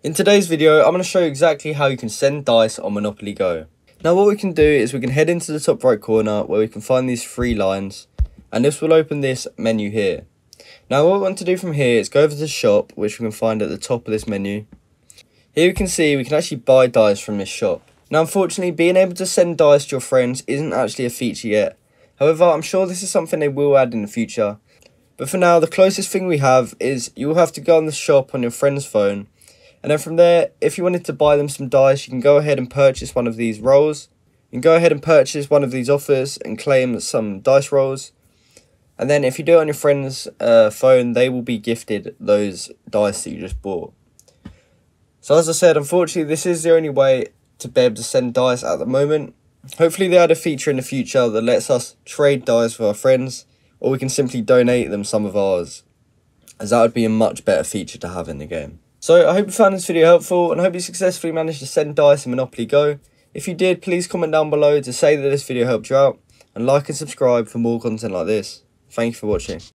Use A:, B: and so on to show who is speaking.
A: In today's video, I'm going to show you exactly how you can send dice on Monopoly Go. Now what we can do is we can head into the top right corner where we can find these 3 lines, and this will open this menu here. Now what we want to do from here is go over to the shop, which we can find at the top of this menu. Here we can see we can actually buy dice from this shop. Now unfortunately, being able to send dice to your friends isn't actually a feature yet. However, I'm sure this is something they will add in the future. But for now, the closest thing we have is you will have to go on the shop on your friend's phone. And then from there, if you wanted to buy them some dice, you can go ahead and purchase one of these rolls. You can go ahead and purchase one of these offers and claim some dice rolls. And then if you do it on your friend's phone, they will be gifted those dice that you just bought. So as I said, unfortunately, this is the only way to be able to send dice at the moment. Hopefully they add a feature in the future that lets us trade dice with our friends, or we can simply donate them some of ours, as that would be a much better feature to have in the game. So I hope you found this video helpful, and I hope you successfully managed to send dice in Monopoly Go. If you did, please comment down below to say that this video helped you out, and like and subscribe for more content like this. Thank you for watching.